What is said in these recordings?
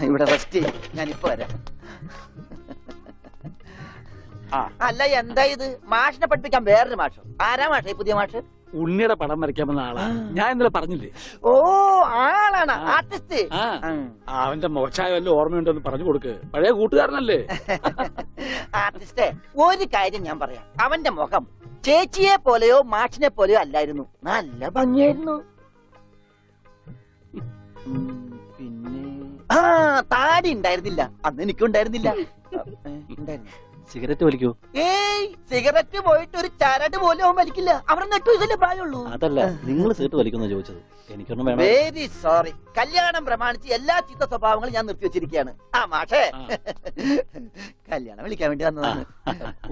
ഇവിടെ റെസ്റ്റ്. ഞാനിപ്പോ വരാം. അല്ല, എന്താ ഇത്? മാഷിനെ പഠിപ്പിക്കാൻ വേറൊരു മാഷോ? ആരാ മാഷേ പുതിയ മാഷ്? ഉണ്ണിയുടെ പടം വരയ്ക്കാമെന്ന ആളാ. ഞാൻ ഇന്നലെ പറഞ്ഞില്ലേ? ഓ, ആളാണ് ആർട്ടിസ്റ്റ്. അവന്റെ മോശമായ വല്ല ഓർമ്മയുണ്ടെന്ന് പറഞ്ഞു കൊടുക്ക്. പഴയ കൂട്ടുകാരനല്ലേ? ആർട്ടിസ്റ്റേ, ഒരു കാര്യം ഞാൻ പറയാം. അവന്റെ മുഖം ചേച്ചിയെ പോലെയോ മാഷിനെ പോലെയോ അല്ലായിരുന്നു. നല്ല ഭംഗിയായിരുന്നു. പിന്നെ താടി ഉണ്ടായിരുന്നില്ല. അന്ന് എനിക്കുണ്ടായിരുന്നില്ല. ഉണ്ടായിരുന്നു. സിഗരറ്റ് വലിക്കൂ? ഏയ്, സിഗരറ്റ് പോയിട്ട് ഒരു ചരട് പോലും അവൻ വലിക്കില്ല. അവിടെ നെട്ടു ഇതല്ലേ പ്രായമുള്ളൂ. അതല്ല, നിങ്ങൾ സിഗരറ്റ് വലിക്കുന്ന ചോദിച്ചത്. എനിക്കൊന്നും വേണം. Very sorry. കല്യാണം പ്രമാണിച്ച് എല്ലാ ചീത്ത സ്വഭാവങ്ങളും ഞാൻ നിർത്തി വെച്ചിരിക്കുകയാണ്. മാഷേ, കല്യാണം വിളിക്കാൻ വേണ്ടി വന്നതാണ്.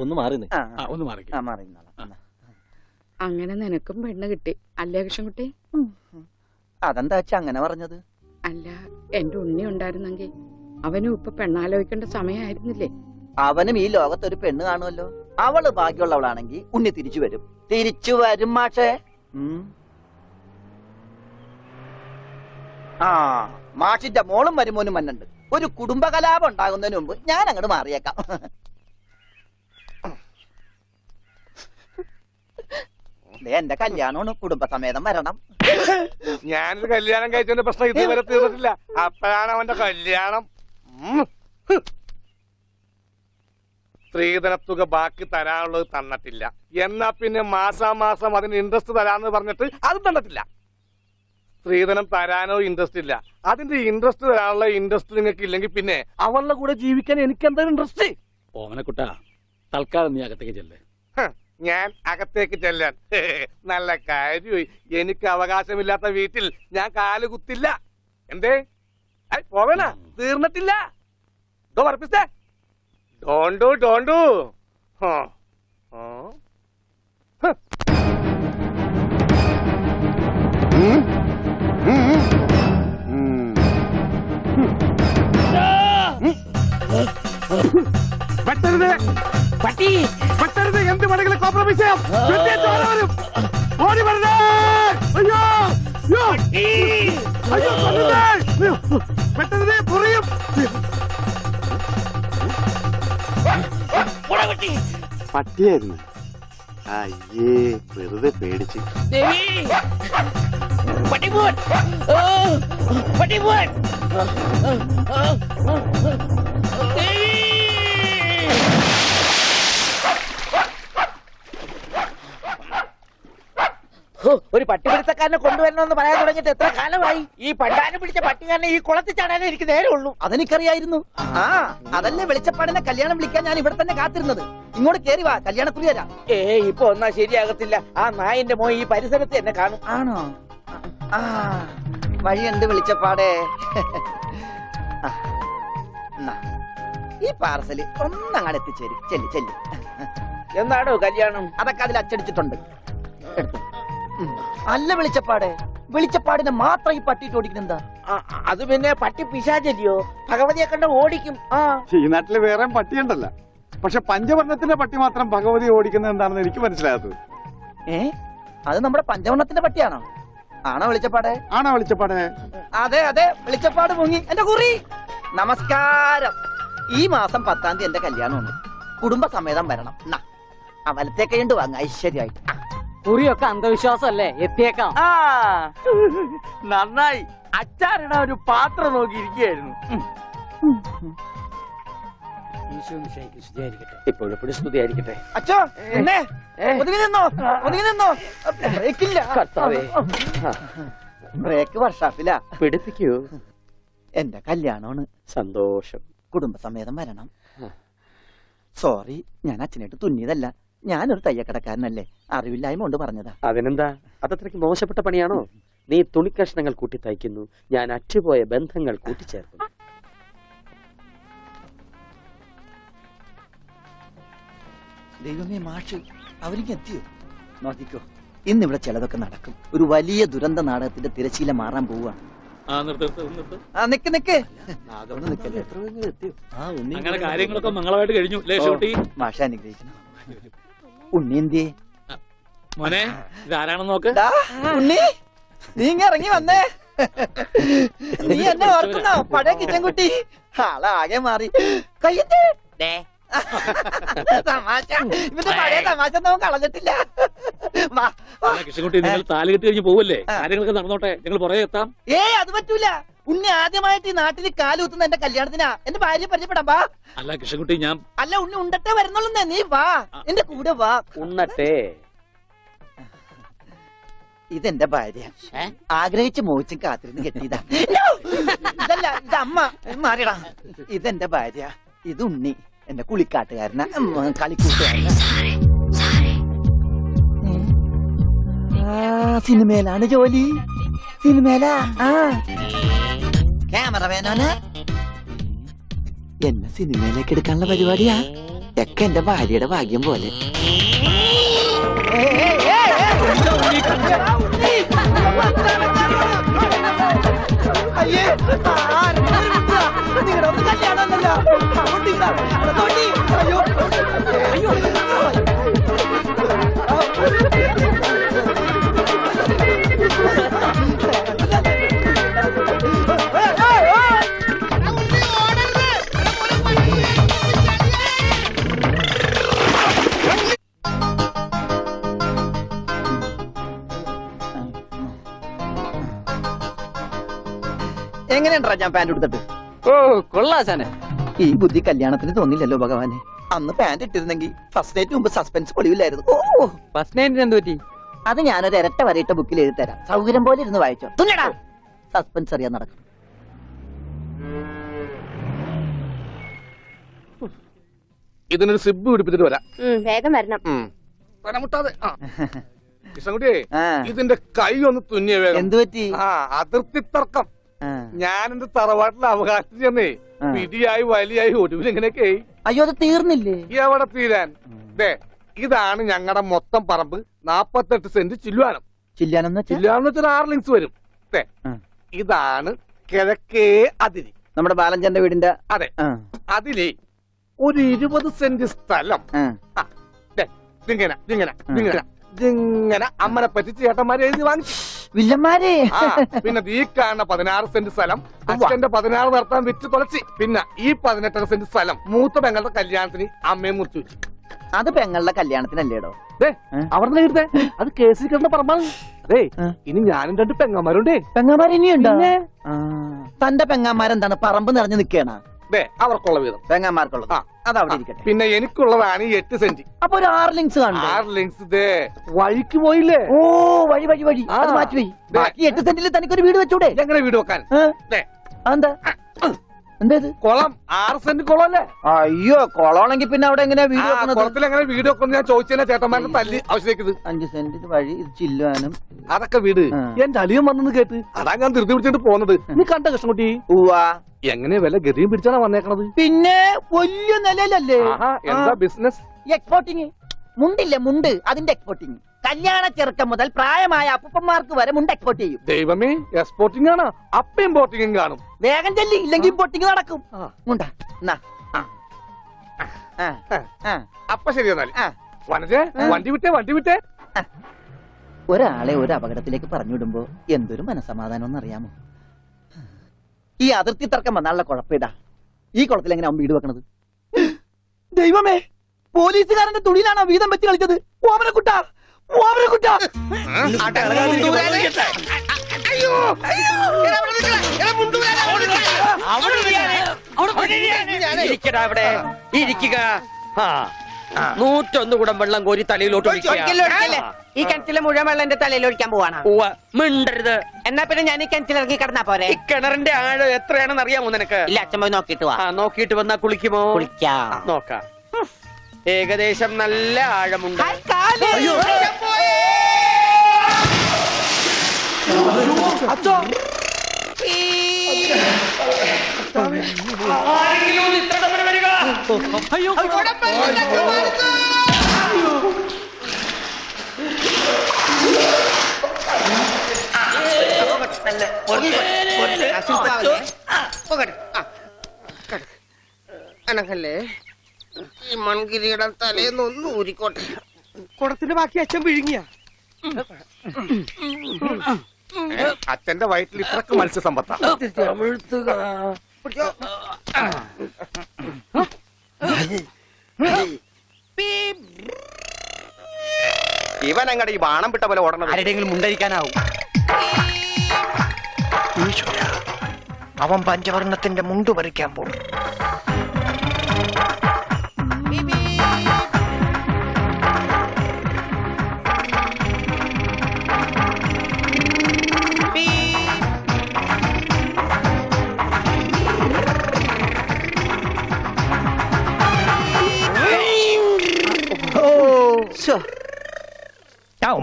ഒന്ന് മാറി ഒന്ന് മാറി. അങ്ങനെ നിനക്കും പെണ്ണ് കിട്ടി അല്ലേ കൃഷ്ണൻകുട്ടി? അതെന്താ വെച്ചാ അങ്ങനെ പറഞ്ഞത്? അല്ല, എന്റെ ഉണ്ണി ഉണ്ടായിരുന്നെങ്കിൽ അവനും ഇപ്പൊ പെണ്ണാലോചിക്കേണ്ട സമയമായിരുന്നില്ലേ? അവനും ഈ ലോകത്തൊരു പെണ്ണ് കാണുമല്ലോ. അവള് ഭാഗ്യമുള്ളവളാണെങ്കിൽ ഉണ്ണി തിരിച്ചു വരും. തിരിച്ചു വരും മാഷേ. മാഷിന്റെ മോളും മരുമോനും മന്നുണ്ട്. ഒരു കുടുംബകലാപം ഉണ്ടാകുന്നതിന് മുമ്പ് ഞാൻ അങ്ങോട്ട് മാറിയേക്കാം. എന്റെ കല്യാണമാണ്, കുടുംബസമേതം വരണം. ഞാനൊരു കല്യാണം കഴിച്ചതിന്റെ പ്രശ്നം ഇതുവരെ തീർന്നിട്ടില്ല. അപ്പോഴാണ് അവന്റെ കല്യാണം. സ്ത്രീധനത്തുക ബാക്കി തരാനുള്ളത് തന്നിട്ടില്ല. എന്നാ പിന്നെ മാസാമാസം അതിന് ഇൻട്രസ്റ്റ് തരാന്ന് പറഞ്ഞിട്ട് അത് തന്നിട്ടില്ല. സ്ത്രീധനം തരാനോ ഇൻട്രസ്റ്റ് ഇല്ല. അതിന്റെ ഇൻട്രസ്റ്റ് തരാനുള്ള ഇൻട്രസ്റ്റ് നിങ്ങൾക്ക് ഇല്ലെങ്കിൽ പിന്നെ അവളുടെ കൂടെ ജീവിക്കാൻ എനിക്ക് എന്താ ഇൻട്രസ്റ്റ്? ഓമനക്കുട്ട, തൽക്കാലം നീ അകത്തേക്ക് ചെല്ലേ. ഞാൻ അകത്തേക്ക് ചെല്ലാൻ നല്ല കാര്യമായി. എനിക്ക് അവകാശമില്ലാത്ത വീട്ടിൽ ഞാൻ കാല് കുത്തില്ല. എന്തേ പോവേണ? തീർന്നിട്ടില്ല. പറപ്പിച്ചേ. ഡോണ്ടു ഡോണ്ടു. വെട്ടരുത്, പട്ടി വെട്ടരുത്. എന്ത് വേണമെങ്കിലും കോംപ്രമൈസ് ചെയ്യാം. വരും, ഓടി വരണേ. അയ്യോ അയ്യോ, വെട്ടരുത്, പൊറിയും. പട്ടിയായിരുന്നു. അയ്യേ, വെറുതെ പേടിച്ച്. ഒരു പട്ടിപിടുത്തക്കാരനെ കൊണ്ടുവരണമെന്ന് പറയാൻ തുടങ്ങിയിട്ട് എത്ര കാലമായി? ഈ പണ്ടാരം പിടിച്ച പട്ടിക്കാരനെ ഈ കുളത്തിൽ ചാടാനേ എനിക്ക് നേരെ ഉള്ളൂ. അതെനിക്കറിയായിരുന്നു. അതല്ലേ വെളിച്ചപ്പാടിനെ കല്യാണം വിളിക്കാൻ ഞാൻ ഇവിടെ തന്നെ കാത്തിരുന്നത്. ഇങ്ങോട്ട് കേറി വാ, കല്യാണക്കുറി തരാം. ഇപ്പൊ ഒന്നാ ശരിയാകത്തില്ല. ആ നായന്റെ മോൻ ഈ പരിസരത്ത് എന്നെ കാണും. ആണോ? വഴിയുണ്ട് വെളിച്ചപ്പാടേ. ഈ പാർസല് ഒന്നങ്ങാട് എത്തിച്ചേരും. ചെല്ലി ചെല്ലി. എന്താണോ കല്യാണം? അതൊക്കെ അതിൽ അച്ചടിച്ചിട്ടുണ്ട്. അല്ല വെളിച്ചപ്പാടെ, വെളിച്ചപ്പാടിനെ മാത്രം ഈ പട്ടിയിട്ട് ഓടിക്കുന്നെന്താ? അത് പിന്നെ പട്ടി പിശാചല്ലിയോ? ഭഗവതിയെ കണ്ട ഓടിക്കും. ഈ നാട്ടില് വേറെ പട്ടിയുണ്ടല്ല. പക്ഷെ പഞ്ചവർണ്ണത്തിന്റെ പട്ടി മാത്രം ഭഗവതി ഓടിക്കുന്നത് എന്താണെന്ന് എനിക്ക് മനസ്സിലാകാത്തത്. അത് നമ്മുടെ പഞ്ചവർണ്ണത്തിന്റെ പട്ടിയാണോ? ആണോ വെളിച്ചപ്പാടെ? ആണോ വെളിച്ചപ്പാടെ? അതെ അതെ, വെളിച്ചപ്പാട് മുങ്ങി. എന്റെ കുറി നമസ്കാരം. ഈ മാസം 10-ാം തീയതി എന്റെ കല്യാണമുണ്ട്. കുടുംബസമേതം വരണം. വലത്തെ കൈണ്ട് വാങ്ങ ഐശ്വര്യമായിട്ട്. കുറിയൊക്കെ അന്ധവിശ്വാസമല്ലേ? എത്തിയേക്കാം. നന്നായി. അച്ചാറിടാ ഒരു പാത്രം നോക്കിയിരിക്കുകയായിരുന്നു. ഇപ്പോഴെപ്പോഴും സ്തുതിയായിരിക്കട്ടെ. അച്ഛോ, ഒതുങ്ങി നിന്നോ, ഒതുങ്ങി നിന്നോ. ബ്രേക്കില്ല. ബ്രേക്ക് വർഷാപ്പില്ല. പിടിപ്പിക്കൂ. എന്റെ കല്യാണമാണ്. സന്തോഷം. കുടുംബസമേതം വരണം. സോറി, ഞാൻ അച്ഛനായിട്ട് തുന്നിയതല്ല. ഞാനൊരു തയ്യക്കടക്കാരനല്ലേ, അറിവില്ലായ്മ കൊണ്ട് പറഞ്ഞതാ. അതിനെന്താ? അതത്രയ്ക്ക് മോശപ്പെട്ട പണിയാണോ? നീ തുണിക്കഷ്ണങ്ങൾ കൂട്ടി തയ്ക്കുന്നു, ഞാൻ അറ്റുപോയ ബന്ധങ്ങൾ കൂട്ടിച്ചേർക്കുന്നു. ദൈവമേ, മാഷ് അവരിക്ക് എത്തിയോ? നോക്കിക്കോ, ഇന്നിവിടെ ചിലതൊക്കെ നടക്കും. ഒരു വലിയ ദുരന്ത നാടകത്തിന്റെ തിരശീല മാറാൻ പോവുകയാണ്. നിക്ക് നിക്ക്. അങ്ങനെ കാര്യങ്ങളൊക്കെ മംഗളമായിട്ട് കഴിഞ്ഞു. മാഷ അനുഗ്രഹിക്കണം. ഉണ്ണി എന്തിയെ? മോനെ, ഇതാരാണെന്ന് നോക്ക്. ഉണ്ണി, നീ ഇറങ്ങി വന്നേ. നീ എന്നെ ഓർക്കുന്നോ പഴയ കിച്ചൻകുട്ടി? ആളാകെ മാറി. കയ്യത്തെ തമാശ, ഇവന്റെ പഴയ തമാശ ഒന്നും കളഞ്ഞിട്ടില്ല. വാ, വാ. കൃഷ്ണൻകുട്ടി നിങ്ങൾ താലി കെട്ടി കഴിഞ്ഞ് പോവല്ലേ? കാര്യങ്ങളൊക്കെ നടന്നോട്ടെ, ഞങ്ങൾ പുറകെ എത്താം. അത് പറ്റൂല. ഉണ്ണി ആദ്യമായിട്ട് ഈ നാട്ടിൽ കാലുകുത്തുന്ന എന്റെ കല്യാണത്തിനാ. എന്റെ ഭാര്യ പരിചയപ്പെടാം. വാ. അല്ല കൃഷ്ണൻകുട്ടി, ഞാൻ അല്ല ഉണ്ണി ഉണ്ടട്ടെ വരുന്നുള്ളൂ. നീ വാ, എന്റെ കൂടെ വാ. ഉണ്ണട്ടെ. ഇതെന്റെ ഭാര്യ. ആഗ്രഹിച്ച് മോഹിച്ചും കാത്തിരുന്ന് കെട്ടിയതാ. ഇതല്ല, ഇത് അമ്മ. മാറിയടാ. ഇതെന്റെ ഭാര്യ. ഇത് ഉണ്ണി, എന്റെ കുളിക്കാട്ടുകാരന, കളിക്കൂട്ടുകാരന. സിനിമയിലാണ് ജോലി. സിനിമയിലാ. ക്യാമറമാനാണ്. എന്നെ സിനിമയിലേക്ക് എടുക്കാനുള്ള പരിപാടിയാ. ഒക്കെ എന്റെ ഭാര്യയുടെ ഭാഗ്യം പോലെ. അയ്യേ, നിങ്ങളുടെ ഒന്ന് കല്യാണമല്ലോ. അയ്യോ, അയ്യോ. എങ്ങനെയുണ്ടാ ഞാൻ പാന്റ് എടുത്തിട്ട്? ഓ കൊള്ളാശാനെ. ഈ ബുദ്ധി കല്യാണത്തിന് തോന്നില്ലല്ലോ ഭഗവാനെ. അന്ന് പാന്റ് ഇട്ടിരുന്നെങ്കിൽ ഫസ്റ്റ് നൈറ്റ് മുമ്പ് സസ്പെൻസ് പൊളിവില്ലായിരുന്നു. ഓ, ഫസ്റ്റ് നൈറ്റിന് എന്ത് പറ്റി? അത് ഞാനൊരു ഇരട്ട വരയിട്ട ബുക്കിൽ എഴുതി തരാം. സൗകര്യം പോലെ ഇരുന്ന് വായിച്ചോ. തുന്നടാ, സസ്പെൻസ് അറിയാൻ നടക്കും. ഇതിനൊരു സിബ് പിടിപ്പിച്ചിട്ട് വരാം. വേഗം വരണം. തലമുട്ടാതെ. കൃഷ്ണൻകുട്ടിയെ, ആ. ഇതിന്റെ കൈ ഒന്ന് തുന്നിയ വേഗം. എന്തു പറ്റി? അതിർത്തി തർക്കം. ഞാൻ എന്റെ തറവാട്ടിലെ അവകാശം ചെന്നേ പിടിയായി വലിയായി ഒടുവിൽ ഇങ്ങനെയൊക്കെ. അയ്യോ, അത് തീർന്നില്ലേ? എവിടെ തീരാൻ? ഇതാണ് ഞങ്ങളുടെ മൊത്തം പറമ്പ്. 48 സെന്റ് ചില്ലുവാനം. ചില്ലാനെന്ന് ചില്ലുവാനം വെച്ചാൽ 6 ലിങ്സ് വരും. ഇതാണ് കിഴക്കേ അതിരി. നമ്മുടെ ബാലഞ്ചന്റെ വീടിന്റെ. അതെ, അതിലേ ഒരു 20 സെന്റ് സ്ഥലം. ഇങ്ങനെ ഇങ്ങനെ ഇങ്ങനെ ഇങ്ങനെ അമ്മനെ പറ്റി ചേട്ടന്മാരെ എഴുതി വാങ്ങിച്ചു. വില്ലന്മാരെ. പിന്നെ ഈ കാണുന്ന 16 സെന്റ് സ്ഥലം അച്ഛന്റെ 16 നടത്താൻ വിറ്റ് തുളച്ചി. പിന്നെ ഈ 18 സെന്റ് സ്ഥലം മൂത്ത പെങ്ങളുടെ കല്യാണത്തിന് അമ്മയെ മുറിച്ചു വെച്ചു. അത് പെങ്ങളുടെ കല്യാണത്തിനല്ലേടോ? അവിടെ കിട്ടേ അത് കേസിൽ കിടന്ന പറമ്പാണ്. അതെ, ഇനി ഞാനും 2 പെങ്ങന്മാരുണ്ടേ. പെങ്ങന്മാർ ഇനിയുണ്ടോ? തന്റെ പെങ്ങന്മാരെന്താണ് പറമ്പ് നിറഞ്ഞു നിൽക്കണ? അവർക്കുള്ള വീതം പെങ്ങന്മാർക്കുള്ളത് അതവിടെ ഇരിക്കട്ടെ. പിന്നെ എനിക്കുള്ളതാണ് ഈ 8 സെന്റ്. അപ്പൊ ഒരു 6 ലിങ്സ് കാണും. 6 ലിങ്സ് വഴിക്ക് പോയില്ലേ? ഓ, വഴി വഴി വഴി. അത് മാറ്റിപ്പോയി. ബാക്കി 8 സെന്റിൽ തനിക്കൊരു വീട് വെച്ചൂടെ? എങ്ങനെ വീട് വെക്കാൻ? എന്താ എന്തേത്? കുളം 6 സെന്റ് കുളം അല്ലേ? അയ്യോ, കുളമാണെങ്കിൽ പിന്നെ അവിടെ എങ്ങനെയാ വീട് വെക്കുന്നത്? കുളത്തിൽ എങ്ങനെ വീട് വെക്കുന്നു ഞാൻ ചോദിച്ചാൽ ചേട്ടന്മാരുടെ തല്ലി ആവശ്യത്തേക്ക്. 5 സെന്റ് ഇത് വഴി, ഇത് ചില്ലുവാനും. അതൊക്കെ വീട് എന്റെ അളിയൻ വന്നെന്ന് കേട്ട് അതാ ഞാൻ ധൃതി പിടിച്ചിട്ട് പോകുന്നത്. നീ കണ്ട കൃഷ്ണൻകുട്ടി? ഉവാ. എങ്ങനെ വില ഗതിയും പിടിച്ചാണ് വന്നേക്കണത്? പിന്നെ വലിയ നിലയിലല്ലേ? എന്താ ബിസിനസ്? എക്സ്പോർട്ടിങ്. മുണ്ടില്ലേ, മുണ്ട്, അതിന്റെ എക്സ്പോർട്ടിങ്. കല്യാണ ചെറുക്കം മുതൽ പ്രായമായ അപ്പന്മാർക്ക് വരെ മുണ്ട് എക്സ്പോർട്ട് ചെയ്യും. ദൈവമേ, എക്സ്പോർട്ടിംഗ് ആണ്. അപ്പ ഇമ്പോർട്ടിംഗും കാണും. വേഗം ചെല്ലി, ഇല്ലെങ്കിൽ ഇമ്പോർട്ടിംഗ് നടക്കും. മുണ്ടാ. അപ്പൊ ശരി എന്നാല് വനജേ, വണ്ടി വിട്ടേ വണ്ടി വിട്ടേ. ഒരാളെ ഒരു അപകടത്തിലേക്ക് പറഞ്ഞുവിടുമ്പോ എന്തൊരു മനസമാധാനം എന്നറിയാമോ? ഈ അതിർത്തി തർക്കം വന്നാലുള്ള കുഴപ്പമിതാ. ഈ കുളത്തിൽ എങ്ങനെ അവൻ വീട് വെക്കണത്? ദൈവമേ, പോലീസുകാരന്റെ തുണിയിലാണോ വീതം വെച്ച് കളിച്ചത്? ഓമനക്കുട്ട, ഓമനക്കുട്ട. ഇരിക്കുക. 101 കുടം വെള്ളം കോരി തലയിലോട്ട് ഈ കിണറ്റിലെ മുഴുവൻ വെള്ളം എന്റെ തലയിൽ ഒഴിക്കാൻ പോവാണ്. മിണ്ടരുത്. എന്നാ പിന്നെ ഞാൻ ഈ കിണറ്റിൽ ഇറങ്ങി കിടന്നാ പോരെ? ഈ കിണറിന്റെ ആഴം എത്രയാണെന്ന് അറിയാമോ നിനക്ക്? ഇല്ല, അച്ഛൻ പോയി നോക്കിട്ട് വാ. നോക്കിയിട്ട് വന്നാ കുളിക്കുമോ? കുളിക്കാം. നോക്കാം. ഏകദേശം നല്ല ആഴമുണ്ട്. അച്ഛോ, അനക്കല്ലേ, ഈ മൺകിരിയുടെ തലേന്നൊന്ന് ഊരിക്കോട്ടെ. കുടത്തിന്റെ ബാക്കി അച്ഛൻ വിഴുങ്ങിയ അച്ഛന്റെ വയറ്റിൽ ഇത്രക്ക് മത്സ്യസമ്പത്താ. ഇവൻ അങ്ങടെ ഈ ബാണം വിട്ട പോലെ ഓടണം. ആരുടെയെങ്കിലും മുണ്ടരിക്കാനാവും. അവൻ പഞ്ചവർണ്ണത്തിന്റെ മുണ്ടു പറിക്കാൻ പോകും.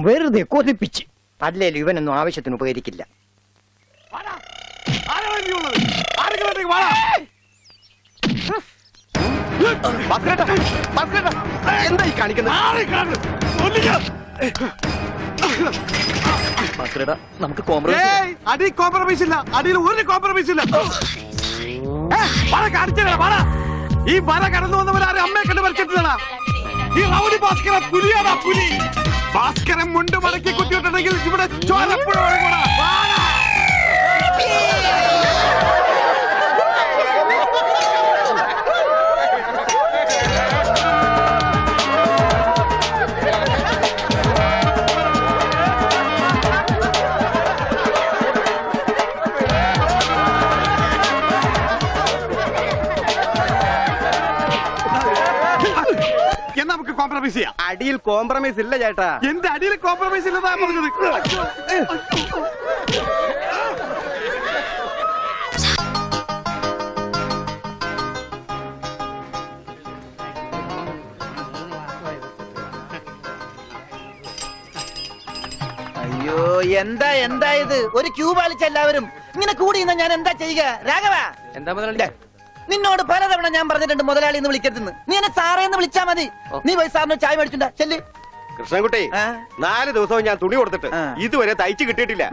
വെറുതെ കൊതിപ്പിച്ച്. അല്ലേലും ഇവനൊന്നും ആവശ്യത്തിന് ഉപകരിക്കില്ല. എന്തായി കാണിക്കുന്നത്? നമുക്ക് അടി കോംപ്രമൈസ് ഇല്ല. അടിയിൽ ഒരു കോംപ്രമൈസ് ഇല്ല. ഈ വര കടന്നു വന്നവരാരും അമ്മയെ കണ്ട് മരിച്ചിട്ടില്ലടാ. ഈ റൗഡി ഭാസ്കര പുലിയാടാ പുലി. ഭാസ്കരൻ മുണ്ട് മടക്കി കുത്തിയിട്ടുണ്ടെങ്കിൽ ഇവിടെ ചോരപ്പുഴ ഒഴുകൂടാ. എന്നാ നമുക്ക് കോംപ്രമൈസ് ചെയ്യാം. അടിയിൽ കോംപ്രമൈസ് ഇല്ല ചേട്ടാ. എന്റെ അടിയിൽ കോംപ്രമൈസ് ഇല്ലെന്നാ പറഞ്ഞത്. അയ്യോ എന്താ എന്താ ഇത്? ഒരു ക്യൂ പാലിച്ച എല്ലാവരും ഇങ്ങനെ കൂടി നിന്നാ ഞാൻ എന്താ ചെയ്യുക? രാഘവ, എന്താ മുതലാളി? നിന്നോട് പലതവണ ഞാൻ പറഞ്ഞിട്ടുണ്ട് മുതലാളി എന്ന് വിളിക്കരുതെന്ന്. നീ എന്നെ സാറേ എന്ന് വിളിച്ചാ മതി. നീ പോയി സാറിന് ചായ മേടിച്ചുണ്ടാ ചെല്ല്. കൃഷ്ണൻകുട്ടി, 4 ദിവസവും ഞാൻ തുണി കൊടുത്തിട്ട് ഇതുവരെ തയ്ച്ചു കിട്ടിയിട്ടില്ല.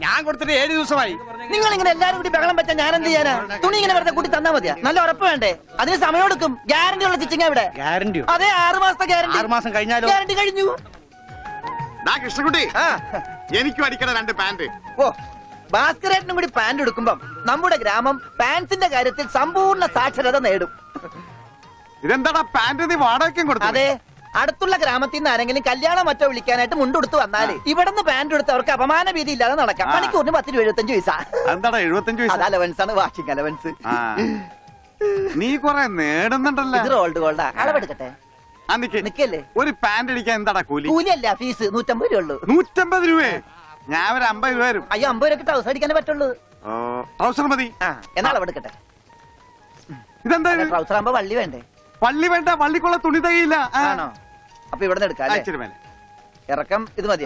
ഞാൻ കൊടുത്തിട്ട് 7 ദിവസമായി. നിങ്ങൾ ഇങ്ങനെ എല്ലാരും കൂടി ബഹളം വെച്ചാൽ ഞാൻ എന്ത് ചെയ്യാനാ? തുണി ഇങ്ങനെ വെറുതെ കൂട്ടി തന്നാ മതിയാ? നല്ല ഉറപ്പ് വേണ്ടേ? അതിന് സമയം എടുക്കും. ഗ്യാരണ്ടി ഉള്ള സ്റ്റിച്ചിങ് ഇവിടെ. ഗ്യാരണ്ടി? അതെ, 6 മാസത്തെ ഗ്യാരണ്ടി. 6 മാസം കഴിഞ്ഞാലോ? ഗ്യാരണ്ടി കഴിഞ്ഞു. കൃഷ്ണൻകുട്ടി, എനിക്കും അടിക്കണ 2 പാന്റ്. ഓ, ഭാസ്കരേട്ടനും കൂടി പാന്റ് എടുക്കുമ്പം നമ്മുടെ ഗ്രാമം പാൻസിന്റെ കാര്യത്തിൽ സമ്പൂർണ്ണ സാക്ഷരത നേടും. ഇതെന്താടാ പാന്റ് നീ വാടകയ്ക്കും കൊടുത്തു? അതെ, അടുത്തുള്ള ഗ്രാമത്തിൽ നിന്ന് ആരെങ്കിലും കല്യാണം മറ്റോ വിളിക്കാനായിട്ട് മുണ്ടെടുത്ത് വന്നാല് ഇവിടുന്ന് പാന്റ് എടുത്ത് അവർക്ക് അപമാന ഭീതി ഇല്ലാതെ നടക്കാം. മണിക്കൂറിന് 10-75 പൈസ. എന്താടാ 75 അത് അലവൻസ് ആണ്, വാഷിംഗ് അലവൻസ്. നീ കൊറേ നേടുന്നുണ്ടല്ലോ. ഇത് റോൾഡ് ഗോൾഡാ. അളവെടുക്കട്ടെ? നിക്കല്ലേ. ഒരു പാന്റ് അടിക്കാൻ എന്താടാ കൂലി? കൂലിയല്ല, ഫീസ് 150 രൂപ ഉള്ളൂ. 150 രൂപയെ? ഞാൻ ഒരു 50 രൂപ വരും. അയ്യോ, 50 രൂപ ട്രൗസർ അടിക്കാനേ പറ്റുള്ളൂ. ട്രൗസർ മതി. എന്നാ അളവെടുക്കട്ടെ? ഇതെന്താ? ട്രൗസർ ആകുമ്പോ വള്ളി വേണ്ടേ? വള്ളി വേണ്ട, വള്ളിക്കുള്ള തുണി തകയില്ല. ആണോ? അപ്പൊ ഇവിടെ എടുക്കാം. ഇറക്കം ഇത് മതി.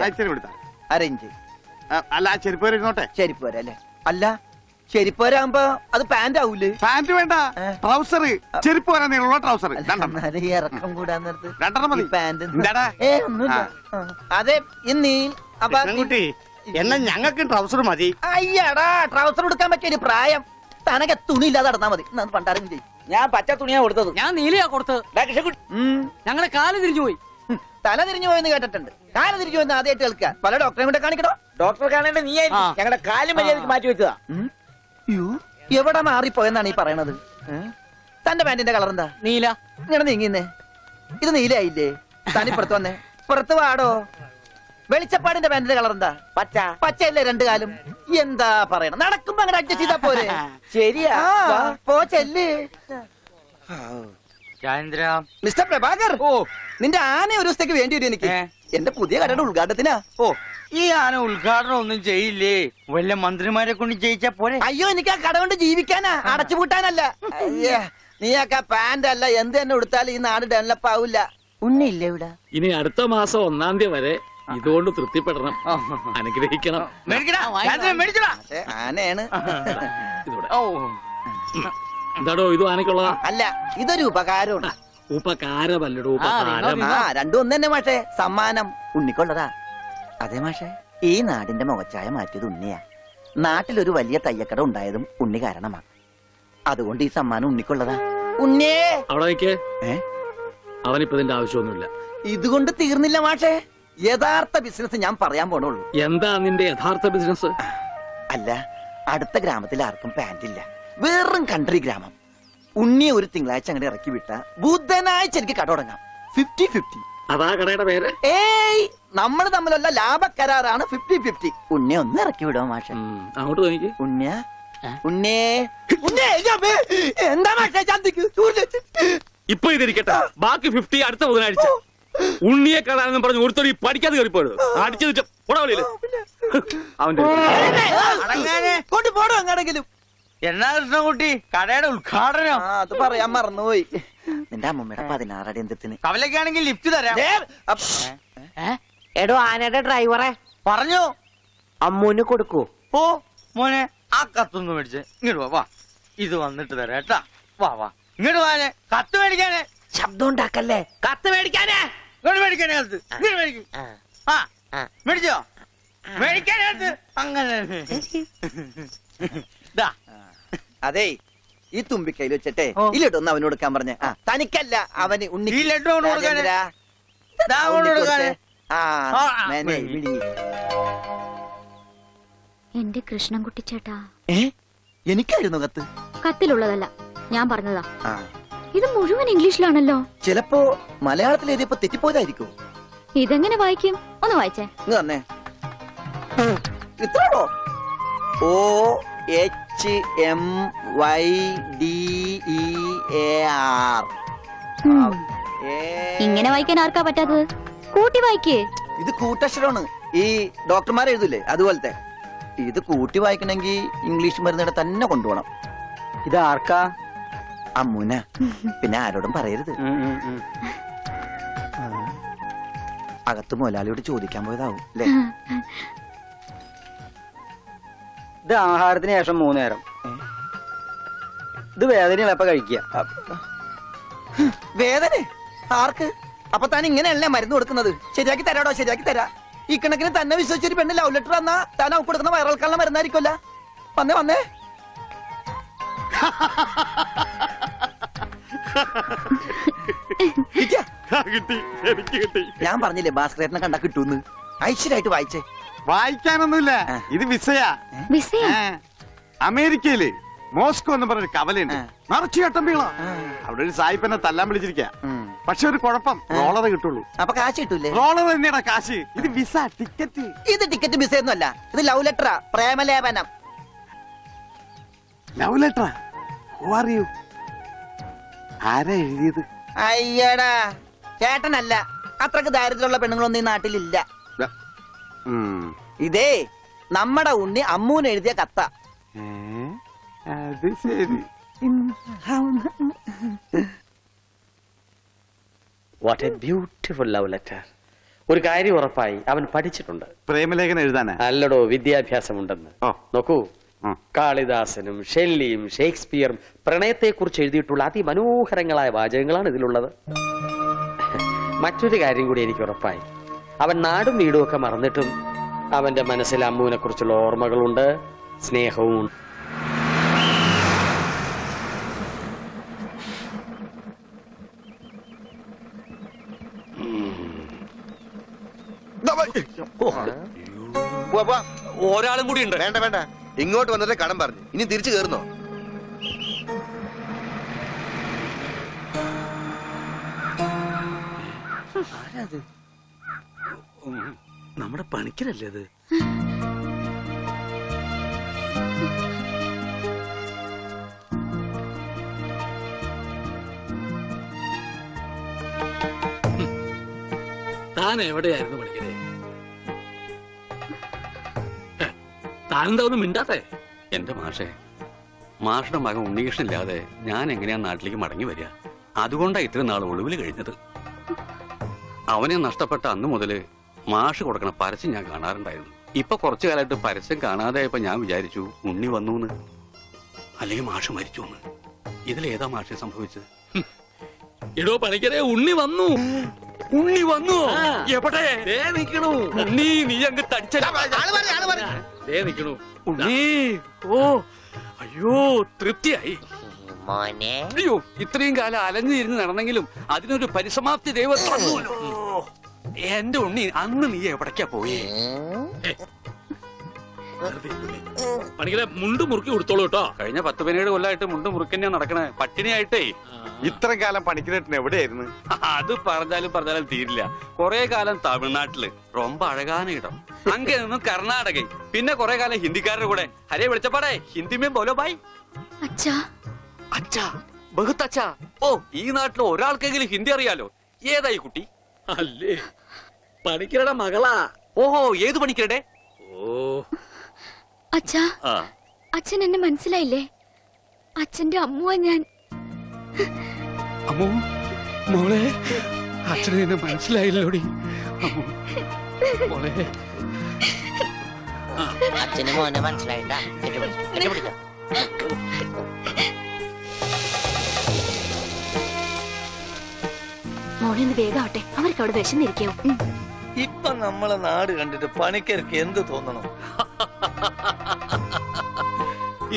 അരയിഞ്ച്. അല്ല, ചെരുപ്പ് വരെ ഇരുന്നോട്ടെ. ചെരുപ്പ് വരെ അല്ലേ? അല്ല, ചെരുപ്പ് വരാകുമ്പോ അത് പാന്റ് ആവൂലേ? പാന്റ് വേണ്ട, ട്രൗസർ. ചെരുപ്പ് വരാൻ നീളമുള്ള ട്രൗസർ ഇറക്കം കൂടാൻ നേരത്ത് 2 മതി. പാന്റ് എന്താടാ? ഒന്നുമില്ല. അതെ, ഇന്നീ എന്നാ ഞങ്ങൾക്ക് ട്രൗസർ മതി. അയ്യടാ, ട്രൗസർ എടുക്കാൻ പറ്റിയ പ്രായം. തനക്ക് തുണി ഇല്ലാതെ നടന്നാ മതി. പണ്ടാരും ചെയ്യും. ഞാൻ പച്ച തുണിയാ കൊടുത്തത്. ഞാൻ നീലയാ കൊടുത്തത്. ഞങ്ങളുടെ കാല് തിരിഞ്ഞു പോയി. തല തിരിഞ്ഞു പോയെന്ന് കേട്ടിട്ടുണ്ട്. കാല് തിരിഞ്ഞു പോയെന്ന് ആദ്യമായിട്ട് കേൾക്കുക. പല ഡോക്ടറെ കൂടെ കാണിക്കണോ? ഡോക്ടറെ കാണേണ്ട നീ ഞങ്ങളുടെ കാലും മര്യാദക്ക് മാറ്റി വെച്ചതാ. എവിടെ മാറിപ്പോയെന്നാണ് ഈ പറയണത്? തന്റെ പാന്റിന്റെ കളർ എന്താ? നീല. ഇങ്ങനെ നീങ്ങിന്നേ. ഇത് നീലയായില്ലേ? തനിപ്പുറത്ത് വന്നേ. പുറത്ത് വാടോ. വെളിച്ചപ്പാടിന്റെ പാന്റിന്റെ കളർ എന്താ? പച്ച. പച്ചയല്ലേ 2 കാലും? എന്താ പറയണം? നടക്കുമ്പോ അങ്ങനെ അഡ്ജസ്റ്റ് ചെയ്താ പോരെ? ശരിയാ, പോ ചെല്ല്. മിസ്റ്റർ പ്രഭാകർ, നിന്റെ ആന ഒരു ദിവസത്തേക്ക് വേണ്ടി വരും എനിക്ക്. എന്റെ പുതിയ കടയുടെ ഉദ്ഘാടനത്തിനാ. ഈ ആന ഉദ്ഘാടനം ഒന്നും ചെയ്യില്ലേ? വല്ല മന്ത്രിമാരെ കൊണ്ട് ചെയ്യിച്ചാ പോലെ. അയ്യോ, എനിക്ക് ആ കട കൊണ്ട് ജീവിക്കാനാ, അടച്ചുപൂട്ടാനല്ല. നീയൊക്കെ പാന്റ് അല്ല എന്ത് തന്നെ കൊടുത്താലും ഈ നാട് ഡെവലപ്പ് ആവില്ല. ഉണ്ണിയില്ലേ ഇവിടെ? ഇനി അടുത്ത മാസം 1-ാം തീയതി വരെ ഇതുകൊണ്ട് തൃപ്തിപ്പെടണം, അനുഗ്രഹിക്കണം. ആനയാണ്. എന്താടോ ഇത് ആനക്കുള്ളതാ? അല്ല, ഇതൊരു ഉപകാരമാണ്. ഉപകാരമല്ലടോ, ഉപകാരം. രണ്ടും ഒന്ന് തന്നെ മാഷേ. സമ്മാനം ഉണ്ണിക്കൊള്ളതാ. അതെ മാഷേ, ഈ നാടിന്റെ മുഖച്ചായ മാറ്റിയത് ഉണ്ണിയാ. നാട്ടിലൊരു വലിയ തയ്യക്കട ഉണ്ടായതും ഉണ്ണി കാരണമാണ്. അതുകൊണ്ട് ഈ സമ്മാനം ഉണ്ണിക്കൊള്ളതാ. ഉണ്ണിയേ അവിടെ നിൽക്കേ. അവനിപ്പോ ഇതിന്റെ ആവശ്യമൊന്നുമില്ല. ഇതുകൊണ്ട് തീർന്നില്ല മാഷേ. യഥാർത്ഥ ബിസിനസ് ഞാൻ പറയാൻ പോണുള്ളൂ. എന്താ നിന്റെ യഥാർത്ഥ ബിസിനസ്? അല്ല, അടുത്ത ഗ്രാമത്തിൽ ആർക്കും പാന്റ് ഇല്ല, വെറും കൺട്രി ഗ്രാമം. ഉണ്ണിയെ ഒരു തിങ്കളാഴ്ച അങ്ങനെ ഇറക്കി വിട്ട ബുധനാഴ്ച എനിക്ക് കട തുടങ്ങാം. 50-50. അതാ കടയുടെ പേര്? ഏയ്, നമ്മൾ തമ്മിലുള്ള ലാഭക്കരാറാണ് 50-50. ഉണ്ണിയെ ഒന്ന് ഇറക്കി വിടുമോ മാഷ? അങ്ങോട്ട് തോന്നിക്ക്. ഉണ്ണിയ ഉണ്ണേ ഉണ്ണേ, എന്താ മാഷ ചന്തിക്ക്? ഇപ്പൊ ഇതിരിക്കട്ടെ, ബാക്കി 50 അടുത്ത ബുധനാഴ്ച. ഉണ്ണിയെ കാണാനെന്നും പറഞ്ഞു ഒരുത്തോടി പഠിക്കാതെ കയറിപ്പോയത് അടിച്ചു പൊടവളിയില് അവന്റെ കൊണ്ടുപോടോ എങ്ങടെങ്കിലും. എന്നാ കൃഷ്ണൻകുട്ടി കടയുടെ ഉദ്ഘാടനം? അത് പറയാൻ മറന്നുപോയി. നിന്റെ അമ്മമ്മയുടെ 16 അടി എന്തിന്? കവലക്കാണെങ്കിൽ ലിഫ്റ്റ് തരാം. എടോ ആനയുടെ ഡ്രൈവറെ പറഞ്ഞു അമ്മൂന് കൊടുക്കൂ. ഓ മോനെ, ആ കത്തൊന്ന് മേടിച്ച് ഇങ്ങോട്ട് വാ. വാ, ഇത് വന്നിട്ട് തരാം കേട്ടാ. വാ വാ, ഇങ്ങോട്ട് വാനെ. കത്ത് മേടിക്കാനേ. ശബ്ദം ഉണ്ടാക്കല്ലേ. കത്ത് മേടിക്കാനേ. ഇങ്ങോട്ട് മേടിക്കാനേ കത്ത്. ഇങ്ങോട്ട് മേടിക്കും. ആ മേടിച്ചോ? മേടിക്കാനേ കത്ത്. അങ്ങനെ ദാ. അതേ, ഈ തുമ്പിക്കൈയിൽ വെച്ചിട്ടെ ഓ. ഈ ലഡു ഒന്ന് അവന് കൊടുക്കാൻ പറഞ്ഞ. തനിക്കല്ല, അവന് ഉണ്ണി. ഈ ലഡു അവന് കൊടുക്കാന്. ദാ അവന് കൊടുക്കാന്. എന്റെ കൃഷ്ണൻകുട്ടി ചേട്ടാ, എനിക്കായിരുന്നു കത്ത്. കത്തിലുള്ളതല്ല, ഞാൻ പറഞ്ഞതാ. ആ, ഇത് മുഴുവൻ ഇംഗ്ലീഷിലാണല്ലോ. ചിലപ്പോ മലയാളത്തിൽ എഴുതിയപ്പോ തെറ്റിപ്പോയതായിരിക്കും. ഇതെങ്ങനെ വായിക്കും? ഒന്ന് വായിച്ചേ. ഇങ്ങ് തന്നെ ഇത്രോ OHMYDEAR. ഇങ്ങനെ വായിക്കാൻ ആർക്കാ പറ്റാത്തത്? കൂട്ടി വായിക്കേ. ഇത് കൂട്ടക്ഷരമാണ്. ഈ ഡോക്ടർമാർ എഴുതൂലേ അതുപോലത്തെ. ഇത് കൂട്ടി വായിക്കണമെങ്കിൽ ഇംഗ്ലീഷ് മരുന്നിടെ തന്നെ കൊണ്ടുപോകണം. ഇത് ആർക്കാ? അമ്മൂന. പിന്നെ ആരോടും പറയരുത്. അകത്ത് മുതലാളിയോട് ചോദിക്കാൻ പോയതാവും അല്ലേ? ഇത് ആഹാരത്തിന് ശേഷം 3 നേരം. ഇത് വേദനയുള്ള എപ്പ കഴിക്കുക? വേദന ആർക്ക്? അപ്പൊ താൻ ഇങ്ങനെയല്ലേ മരുന്ന് കൊടുക്കുന്നത്? ശരിയാക്കി തരാടോ, ശരിയാക്കി തരാ. ഈ കണക്കിന് തന്നെ വിശ്വസിച്ചൊരു പെണ്ണ് ലവ് ലെറ്റർ തന്നാ താൻ അവർക്ക് കൊടുക്കുന്ന വയറിളക്കാനുള്ള മരുന്നായിരിക്കുമല്ല. വന്നേ വന്നേ. കിട്ടിയാ? കിട്ടി, എനിക്ക് കിട്ടി. ഞാൻ പറഞ്ഞില്ലേ ഭാസ്കരേട്ടനെ കണ്ടാ കിട്ടൂന്ന്. ഐശ്വര്യമായിട്ട് വായിച്ചേ. വായിക്കാനൊന്നുമില്ല, ഇത് വിസയാ. വിസയ അമേരിക്കയില് മോസ്കോ എന്ന് പറഞ്ഞൊരു കവലയുണ്ട്. നിറച്ചു ചട്ടമ്പികള. ആ, അവിടെ ഒരു സായിപ്പനെ തല്ലാൻ വിളിച്ചിരിക്കാ. ഉം. പക്ഷെ ഒരു കുഴപ്പം, റോളറെ കിട്ടുള്ളൂ. അപ്പൊ കാശ് കിട്ടൂലേ? റോളർ തന്നെയാ കാശ്. ഇത് വിസ ടിക്കറ്റ്. ഇത് ടിക്കറ്റ് വിസയൊന്നും അല്ല, ഇത് ലവ് ലെറ്ററാ, പ്രേമലേപനം. Love letter. അറിയൂ ആരാ എഴുതിയത്? അയ്യടാ, ചേട്ടനല്ല. അത്രക്ക് ദാരിദ്ര്യമുള്ള പെണ്ണുങ്ങളൊന്നും ഈ നാട്ടിലില്ല. ഇതേ നമ്മടെ ഉണ്ണി അമ്മൂന് എഴുതിയ കത്ത. അത് ശരി. What A beautiful love letter. ഒരു കാര്യം ഉറപ്പായി, അവൻ പഠിച്ചിട്ടുണ്ട്. പ്രേമലേഖനം എഴുതാനാ? അല്ലടോ, വിദ്യാഭ്യാസമുണ്ടെന്ന്. ഓ. നോക്കൂ, ആ. കാളിദാസനും ഷെല്ലിയും ഷേക്സ്പിയറും പ്രണയത്തെക്കുറിച്ച് എഴുതിയിട്ടുള്ള അതിമനോഹരങ്ങളായ വാചകങ്ങളാണ് ഇതിലുള്ളത്. മറ്റൊരു കാര്യം കൂടി എനിക്ക് ഉറപ്പായി, അവൻ നാടും വീടും ഒക്കെ മറന്നിട്ടും അവന്റെ മനസ്സിൽ അമ്മൂനെ കുറിച്ചുള്ള ഓർമ്മകളുണ്ട്, സ്നേഹവും. ഒരാളും കൂടി ഉണ്ട്. വേണ്ട വേണ്ട, ഇങ്ങോട്ട് വന്നിട്ട് കടം പറഞ്ഞു. ഇനി തിരിച്ചു കയറുന്നോ? നമ്മുടെ പണിക്കരല്ലേ അത്? താൻ എവിടെയായിരുന്നു പണിക്കരെ? താനെന്താ ഒന്നും മിണ്ടാത്തെ? എന്റെ മാഷെ, മാഷുടെ മകൻ ഉണ്ണികൃഷ്ണനില്ലാതെ ഞാൻ എങ്ങനെയാ നാട്ടിലേക്ക് മടങ്ങി വരിക? അതുകൊണ്ടാ ഇത്രയും നാൾ ഒളിവിൽ കഴിഞ്ഞത്. അവനെ നഷ്ടപ്പെട്ട അന്ന് മുതല് മാഷ് കൊടുക്കണ പരസ്യം ഞാൻ കാണാറുണ്ടായിരുന്നു. ഇപ്പൊ കുറച്ചു കാലമായിട്ട് പരസ്യം കാണാതായപ്പോ ഞാൻ വിചാരിച്ചു ഉണ്ണി വന്നൂന്ന്, അല്ലെങ്കിൽ മാഷ് മരിച്ചു. ഇതിലേതാ മാഷെ സംഭവിച്ചത്? എടോ പണിക്കരെ, ഉണ്ണി വന്നു. ഉണ്ണി വന്നു? എവിടെ? ദേ നിക്കണു ഉണ്ണി. നീ അങ്ങ് തടിച്ചേ നിക്കണു ഉണ്ണി. ഓ അയ്യോ, തൃപ്തിയായി. അയ്യോ, ഇത്രയും കാലം അലഞ്ഞിരുന്ന് നടന്നെങ്കിലും അതിനൊരു പരിസമാപ്തി ദൈവം തന്നൂലോ. എന്റെ ഉണ്ണി അന്ന് നീ എവിടേക്കാ പോയേ? പണിക്കരെ മുണ്ട് മുറുക്കി കൊടുത്തോളൂ കേട്ടോ. കഴിഞ്ഞ 10-17 കൊല്ലമായിട്ട് മുണ്ട് മുറുക്കന്നെയാ നടക്കണേ, പട്ടിണിയായിട്ടേ. ഇത്രയും കാലം പണിക്കരേട്ടൻ എവിടെയായിരുന്നു? അത് പറഞ്ഞാലും തീരില്ല. കൊറേ കാലം തമിഴ്നാട്ടില് ரொம்ப അഴകാന ഇടം, അങ്ങ നിന്നും കർണാടക, പിന്നെ കൊറേ കാലം ഹിന്ദിക്കാരുടെ കൂടെ. ഹരേ വിളിച്ചപ്പാടേ ഹിന്ദിമേ ബോലോ ബായ്. അച്ഛാ അച്ഛാ ബഹുത്ത് അച്ഛാ. ഓ, ഈ നാട്ടിൽ ഒരാൾക്കെങ്കിലും ഹിന്ദി അറിയാലോ. ഏതായി കുട്ടി? അല്ലേ പണിക്കരുടെ മകളാ. ഓഹോ, ഏത് പണിക്കരുടെ? ഓ അച്ഛാ, ആ, അച്ഛൻ എന്നെ മനസ്സിലായില്ലേ? അച്ഛന്റെ അമ്മുവ ഞാൻ. അമ്മോ മോളെ, അച്ഛനെ എന്നെ മനസ്സിലായില്ലോടി. അമ്മോ മോളെ. അച്ഛന് മോനെ മനസ്സിലായിട്ടാ. മോളെ ഒന്ന് വേഗാവട്ടെ, അവർക്ക് അവിടെ വിശന്നിരിക്കാവും. ഇപ്പൊ നമ്മളെ നാട് കണ്ടിട്ട് പണിക്കർക്ക് എന്ത് തോന്നണം?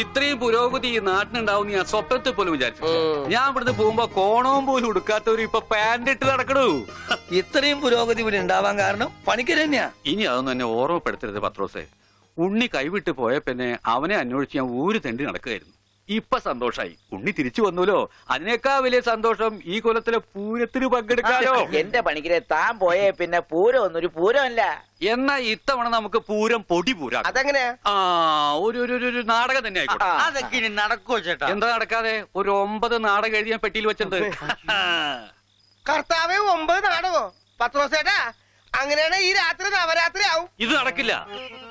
ഇത്രയും പുരോഗതി ഈ നാട്ടിനുണ്ടാവും ഞാൻ സ്വപ്നത്തിൽ പോലും വിചാരിച്ചു. ഞാൻ ഇവിടുന്ന് പോകുമ്പോ കോണവും പോലും ഉടുക്കാത്തവര് ഇപ്പൊ പാന്റ് ഇട്ട് നടക്കണു. ഇത്രയും പുരോഗതി ഇവിടെ ഉണ്ടാവാൻ കാരണം പണിക്കർ തന്നെയാ. ഇനി അതൊന്നും എന്നെ ഓർമ്മപ്പെടുത്തരുത് പത്രോസേ. ഉണ്ണി കൈവിട്ട് പോയ പിന്നെ അവനെ അന്വേഷിച്ച് ഞാൻ ഊര് തെണ്ടി നടക്കുകയായിരുന്നു. ഇപ്പൊ സന്തോഷായി, ഉണ്ണി തിരിച്ചു വന്നൂലോ. അതിനേക്കാ വലിയ സന്തോഷം ഈ കൊല്ലത്തിലെ പൂരത്തിന് പങ്കെടുക്കാലോ. എന്റെ പണിക്കരെ താൻ പോയേ പിന്നെ പൂരം ഒന്നൊരു പൂരമല്ല. എന്നാ ഇത്തവണ നമുക്ക് പൂരം പൊടി പൂരാ. അതെങ്ങനെയാ? ആ, ഒരു നാടകം തന്നെ ആയിക്കോട്ടെ. അതൊക്കെ ഇനി നടക്കുവോ ചേട്ടാ? എന്താ നടക്കാതെ? ഒരു 9 നാടകം എഴുതി ഞാൻ പെട്ടിയിൽ വെച്ചത്. കർത്താവേ 9 നാടകോ? പത്രോസേട്ടാ, അങ്ങനെയാണ് ഈ രാത്രി നവരാത്രി ആവും. ഇത് നടക്കില്ല.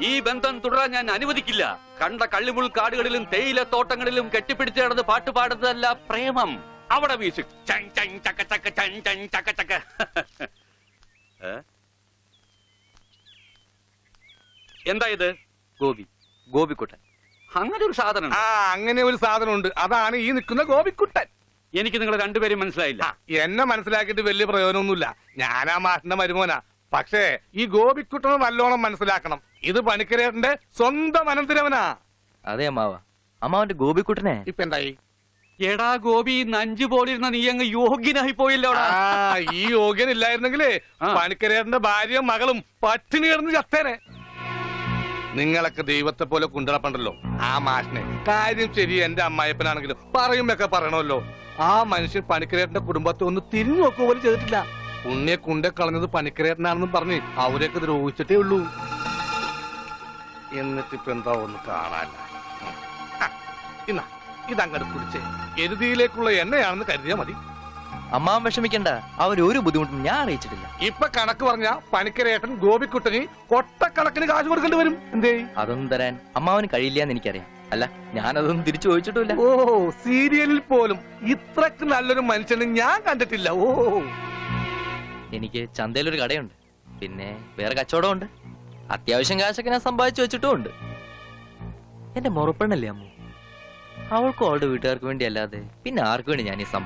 ഈ ബന്ധം തുടരാൻ ഞാൻ അനുവദിക്കില്ല. കണ്ട കള്ളിമുൾ കാടുകളിലും തേയില തോട്ടങ്ങളിലും കെട്ടിപ്പിടിച്ച് നടന്ന് പാട്ട് പാടുന്നതല്ല പ്രേമം. അവിടെ മ്യൂസിക് ചങ് ചങ് ചക്ക ചക്ക ചങ് ചങ് ചക്ക ചക്ക. എന്താ ഇത്? ഗോപിക്കുട്ടൻ. അങ്ങനെ ഒരു സാധനം. ആ, അങ്ങനെ ഒരു സാധനം ഉണ്ട്. അതാണ് ഈ നിൽക്കുന്ന ഗോപിക്കുട്ടൻ. എനിക്ക് നിങ്ങൾ രണ്ടുപേരും മനസ്സിലായില്ല. എന്നെ മനസ്സിലാക്കിയിട്ട് വലിയ പ്രയോജനമൊന്നുമില്ല. ഞാനാ മാഷിന്റെ മരുമോനാ. പക്ഷേ ഈ ഗോപിക്കുട്ടനെ നല്ലോണം മനസ്സിലാക്കണം. ഇത് പണിക്കരേട്ടന്റെ സ്വന്തം അനന്തരവനാ. അതെ അമ്മാവ, അമ്മാവന്റെ ഗോപിക്കുട്ടനെ ഇപ്പൊ എന്തായി? എടാ ഗോപി, നഞ്ചു പോലിരുന്ന നീ അങ്ങ് യോഗ്യനായി പോയില്ലോടാ. ഈ യോഗ്യൻ ഇല്ലായിരുന്നെങ്കിലേ പണിക്കരേട്ടന്റെ ഭാര്യയും മകളും പട്ടിണി കിടന്ന് ചത്തേനെ. നിങ്ങളൊക്കെ ദൈവത്തെ പോലെ കൊണ്ടുനടപ്പണ്ടല്ലോ ആ മാഷിനെ. കാര്യം ശരി, എന്റെ അമ്മായപ്പനാണെങ്കിലും പറയുമ്പൊക്കെ പറയണമല്ലോ. ആ മനുഷ്യൻ പണിക്കരേട്ടന്റെ കുടുംബത്തെ ഒന്ന് തിരിഞ്ഞു നോക്കുക പോലും ചെയ്തിട്ടില്ല. ഉണ്ണിയെ കൊണ്ടേ കളഞ്ഞത് പണിക്കരേട്ടനാണെന്നും പറഞ്ഞ് അവരെയൊക്കെ ദ്രോഹിച്ചിട്ടേ ഉള്ളൂ. എന്നിട്ടിപ്പോ എന്താ ഒന്ന് കാണാല്ല. ഇന്നാ ഇതങ്ങോട്ട് കുടിച്ചേ. എരുതിയിലേക്കുള്ള എണ്ണയാണെന്ന് കരുതിയാ മതി. അമ്മാവൻ വിഷമിക്കണ്ട, അവരൊരു ബുദ്ധിമുട്ടും ഞാൻ അറിയിച്ചിട്ടില്ല. ഇപ്പൊ കണക്ക് പറഞ്ഞ പണിക്കരേട്ടൻ ഗോപിക്കുട്ടന് കൊട്ടക്കണക്കിന് കാശ് കൊടുക്കേണ്ടി വരും. എന്തേ? അതൊന്നും തരാൻ അമ്മാവന് കഴിയില്ല എന്ന് എനിക്കറിയാം. അല്ല, ഞാനതൊന്നും തിരിച്ചു ചോദിച്ചിട്ടില്ല. ഓ, സീരിയലിൽ പോലും ഇത്രക്ക് നല്ലൊരു മനുഷ്യനെ ഞാൻ കണ്ടിട്ടില്ല. ഓ, എനിക്ക് ചന്തയിലൊരു കടയുണ്ട്, പിന്നെ വേറെ കച്ചവടമുണ്ട്. അത്യാവശ്യം കാശൊക്കെ ഞാൻ സമ്പാദിച്ചു വെച്ചിട്ടും ഉണ്ട്. എന്റെ മുറപ്പെണ്ണല്ലേ അമ്മു, അവൾക്കും അവളുടെ വീട്ടുകാർക്ക് വേണ്ടി അല്ലാതെ പിന്നെ ആർക്കു വേണ്ടി ഞാൻ ഈ സമ്പാദിച്ചു?